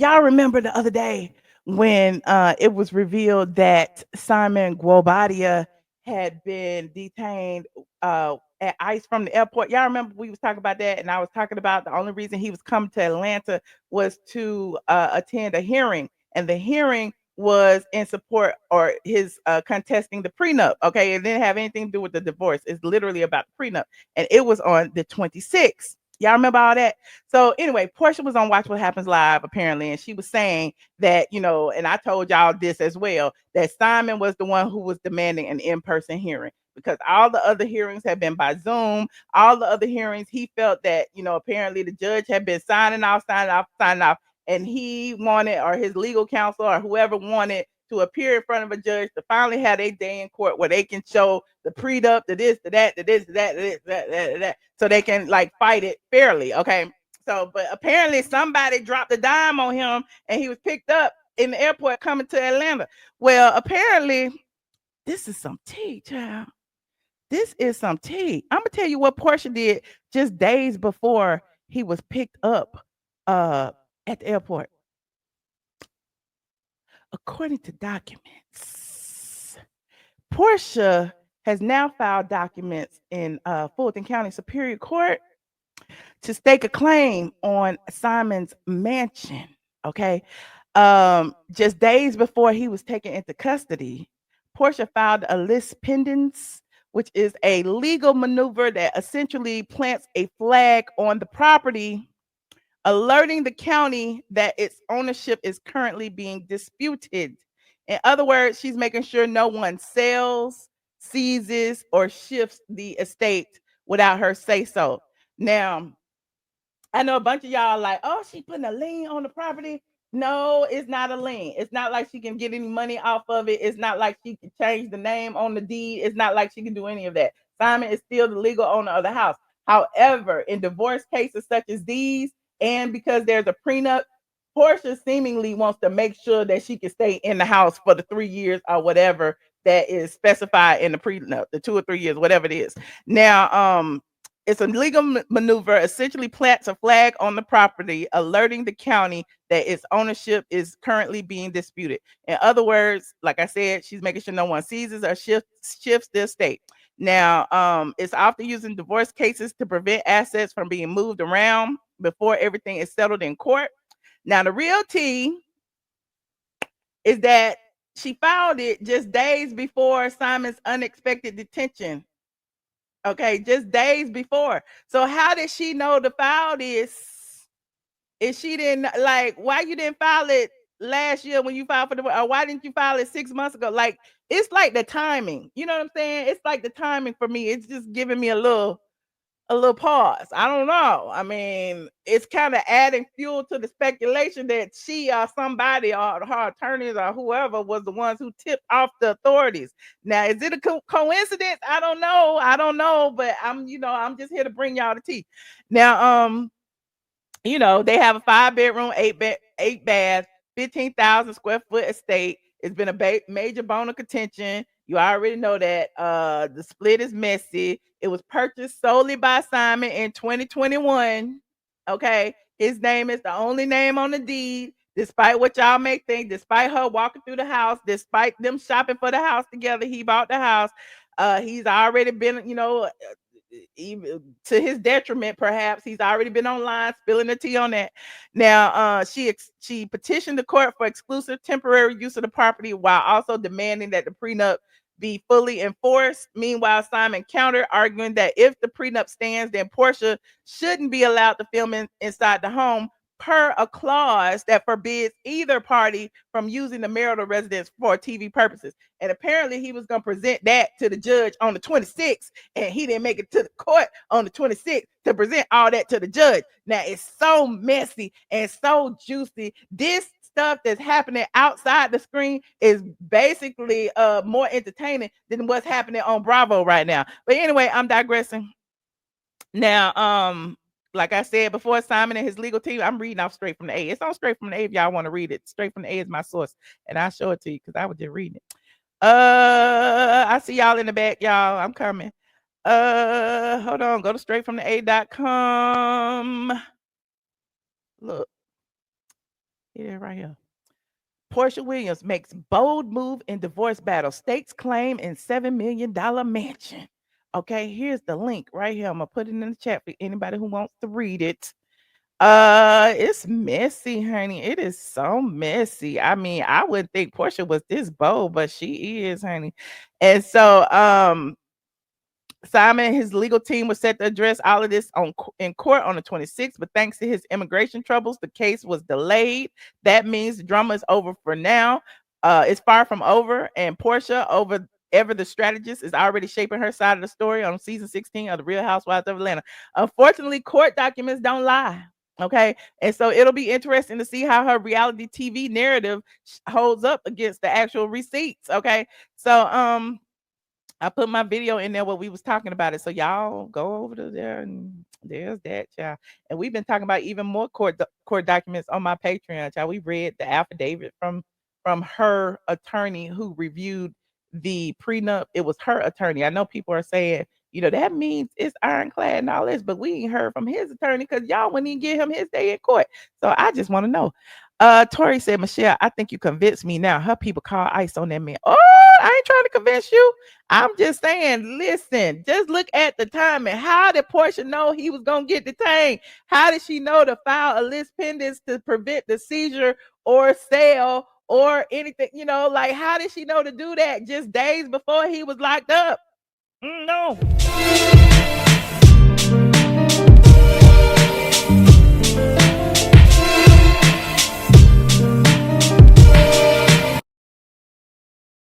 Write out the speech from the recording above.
Y'all remember the other day when it was revealed that Simon Guobadia had been detained at ICE from the airport? Y'all remember we was talking about that, and I was talking about the only reason he was coming to Atlanta was to attend a hearing, and the hearing was in support or his contesting the prenup. Okay, it didn't have anything to do with the divorce. It's literally about the prenup, and it was on the 26th. Y'all remember all that? So anyway, Porsha was on Watch What Happens Live apparently, and she was saying that, and I told y'all this as well, that Simon was the one who was demanding an in-person hearing because all the other hearings had been by Zoom. All the other hearings, he felt that, apparently the judge had been signing off, signing off, signing off, and he wanted, or his legal counsel, or whoever wanted to appear in front of a judge to finally have a day in court where they can show the prenup, the this, the that, the this, the that, the this, that, so they can like fight it fairly. Okay. So, but apparently somebody dropped a dime on him and he was picked up in the airport coming to Atlanta. Well, apparently this is some tea, child. This is some tea. I'm gonna tell you what Porsha did just days before he was picked up uh at the airport. According to documents, Porsha has now filed documents in Fulton County Superior Court to stake a claim on Simon's mansion. Okay. Just days before he was taken into custody, Porsha filed a Lis Pendens, which is a legal maneuver that essentially plants a flag on the property, alerting the county that its ownership is currently being disputed. In other words, she's making sure no one sells, seizes, or shifts the estate without her say so. Now, I know a bunch of y'all like, oh, she putting a lien on the property. No, it's not a lien. It's not like she can get any money off of it. It's not like she can change the name on the deed. It's not like she can do any of that. Simon is still the legal owner of the house. However, in divorce cases such as these, and because there's a prenup, Porsha seemingly wants to make sure that she can stay in the house for the 3 years or whatever that is specified in the prenup, the 2 or 3 years, whatever it is. Now, it's a legal maneuver, essentially plants a flag on the property, alerting the county that its ownership is currently being disputed. In other words, like I said, she's making sure no one seizes or shifts the estate. Now, it's often used in divorce cases to prevent assets from being moved around before everything is settled in court. Now, the real tea is that she filed it just days before Simon's unexpected detention. Okay, just days before. So how did she know to file this if she didn't like why you didn't file it last year when you filed for the or why didn't you file it 6 months ago? Like it's like the timing. You know what I'm saying? It's like the timing for me. It's just giving me a little pause. I don't know. I mean, it's kind of adding fuel to the speculation that she or somebody or her attorneys or whoever was the ones who tipped off the authorities. Now, is it a coincidence? I don't know. I don't know, but I'm just here to bring y'all the tea. Now, they have a 5 bedroom, eight bath, 15,000 square foot estate. It's been a major bone of contention. You already know that. The split is messy. It was purchased solely by Simon in 2021. Okay. His name is the only name on the deed, despite what y'all may think, despite her walking through the house, despite them shopping for the house together. He bought the house. He's already been, even to his detriment, perhaps he's already been online spilling the tea on that. Now, she petitioned the court for exclusive temporary use of the property while also demanding that the prenup be fully enforced. Meanwhile, Simon countered, arguing that if the prenup stands, then Porsha shouldn't be allowed to film inside the home per a clause that forbids either party from using the marital residence for TV purposes. And apparently he was going to present that to the judge on the 26th, and he didn't make it to the court on the 26th to present all that to the judge. Now it's so messy and so juicy. This stuff that's happening outside the screen is basically more entertaining than what's happening on Bravo right now. But anyway, I'm digressing. Now, like I said before, Simon and his legal team, I'm reading off straight from the A. It's on straight from the A if y'all want to read it. Straight from the A is my source, and I'll show it to you because I was just reading it. I see y'all in the back, y'all. I'm coming. Hold on. Go to straightfromtheA.com. Look. It is right here. Porsha Williams makes bold move in divorce battle. Stakes claim in $7 million mansion. Okay, here's the link right here. I'm gonna put it in the chat for anybody who wants to read it. It's messy, honey. It is so messy. I mean, I wouldn't think Porsha was this bold, but she is, honey. And so, Simon and his legal team was set to address all of this in court on the 26th, but thanks to his immigration troubles, the case was delayed. That means the drama is over for now. It's far from over, and Porsha, over ever the strategist, is already shaping her side of the story on season 16 of The Real Housewives of Atlanta. Unfortunately, court documents don't lie. Okay, and so it'll be interesting to see how her reality TV narrative holds up against the actual receipts. Okay, so I put my video in there where we was talking about it. So y'all go over to there and there's that, child. And we've been talking about even more court documents on my Patreon, child. We read the affidavit from her attorney who reviewed the prenup. It was her attorney. I know people are saying, that means it's ironclad and all this, but we ain't heard from his attorney because y'all wouldn't even give him his day in court. So I just want to know. Tori said, Michelle, I think you convinced me now. Her people call ICE on that man. Oh, I ain't trying to convince you. I'm just saying, listen, just look at the timing. How did Porsha know he was going to get detained? How did she know to file a Lis Pendens to prevent the seizure or sale or anything? Like, how did she know to do that just days before he was locked up? No.